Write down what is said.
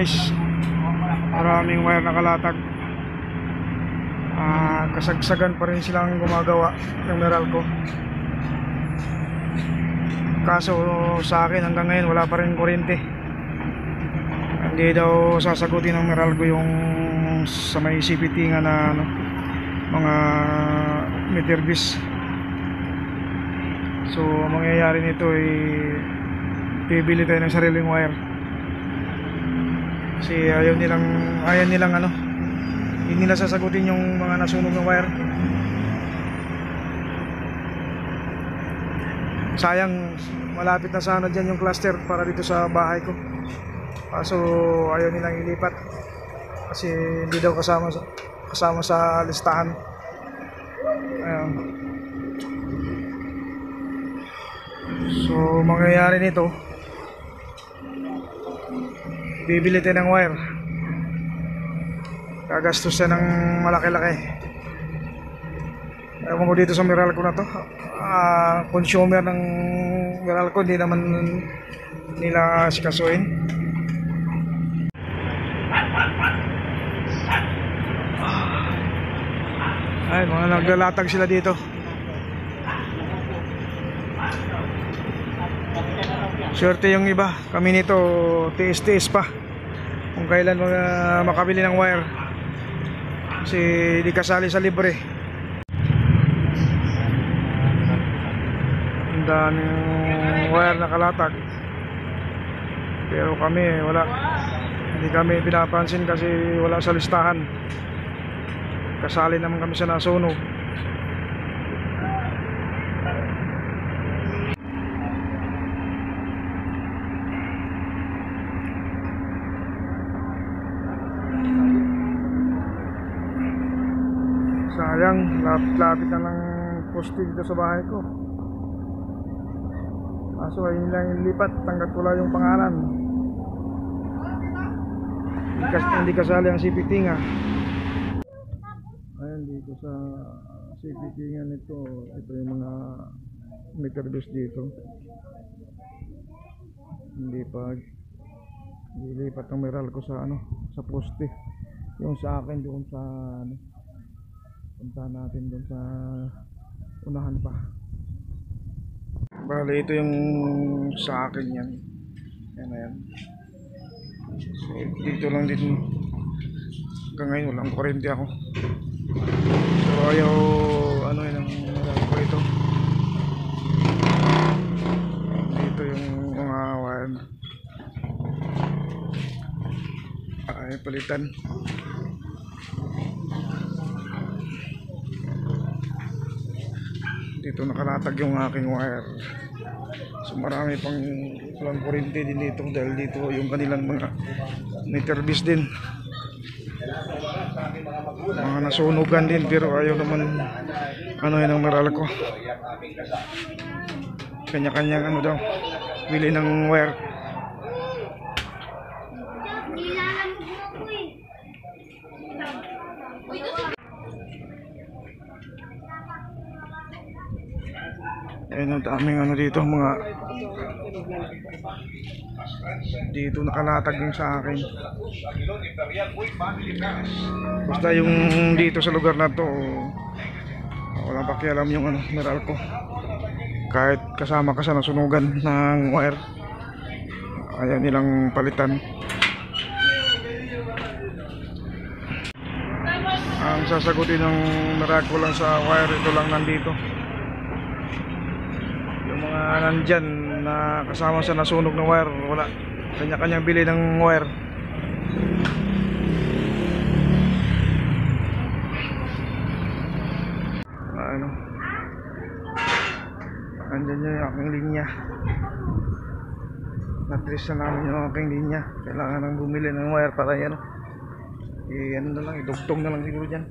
guys, maraming wire nakalatag. Kasagsagan pa rin silang gumagawa ng Meralco. Kaso sa akin hanggang ngayon wala pa rin kuryente. Hindi daw sasagutin ng Meralco yung sa may CPT nga na mga meter bis. So mangyayari nito ay bibili tayo ng sariling wire. Kasi ayaw nilang hindi nila sasagutin yung mga nasunog ng wire. Sayang, malapit na sana dyan yung cluster para dito sa bahay ko. Kaso ayaw nilang ilipat kasi hindi daw kasama sa listahan. Ayan. So mangyayari nito, bibili tayo ng wire. Gagastos siya ng malaki-laki. Ewan ko dito sa Meralco na to. Consumer ng Meralco, hindi naman nila sikasuin. Ay, mga naglalatag sila dito. Swerte yung iba. Kami nito tiis-tiis pa kung kailan makabili ng wire. Kasi di kasali sa libre. Ang daming wire nakalatag. Pero kami wala. Hindi kami pinapansin kasi wala sa listahan. Kasali naman kami sa nasunog. Sayang, lapit na lang poste dito sa bahay ko. Kaso ay lang ilipat, tanggat ko lang yung pangalan. Hindi kasali ang CPT nga. Ayan, dito sa CPT nga nito, ito yung mga meter base dito. Hindi pa ilipat ng Meralco sa sa poste. Yung sa akin doon sa punta natin doon sa unahan pa. Bale, ito yung sa akin yan. Yan. So dito lang din. Hanggang ngayon walang kuryente ako. So ayaw yun ang Meralco ito. Dito yung mga wire. Ay palitan. Dito nakalatag yung aking wire. So marami pang walang kuryente din dito dahil dito yung kanilang mga meter base din. Mga nasunugan din pero ayaw naman yun ang Meralco. Kanya-kanyang daw bili ng wire. Ayun ang daming dito mga dito nakalatag din sa akin. Basta yung dito sa lugar na to walang pakialam yung Meralco. Kahit kasama ka sa nasunugan ng wire, ayaw nilang palitan. Ang sasagutin ng Meralco lang sa wire, ito lang nandito. Nandyan na kasama sa nasunog ng wire, wala. Kanya-kanyang bili ng wire. Nandyan yung aking linya. Natris na namin yung aking linya. Kailangan nang bumili ng wire para yan. Na lang, idugtong na lang siguro dyan.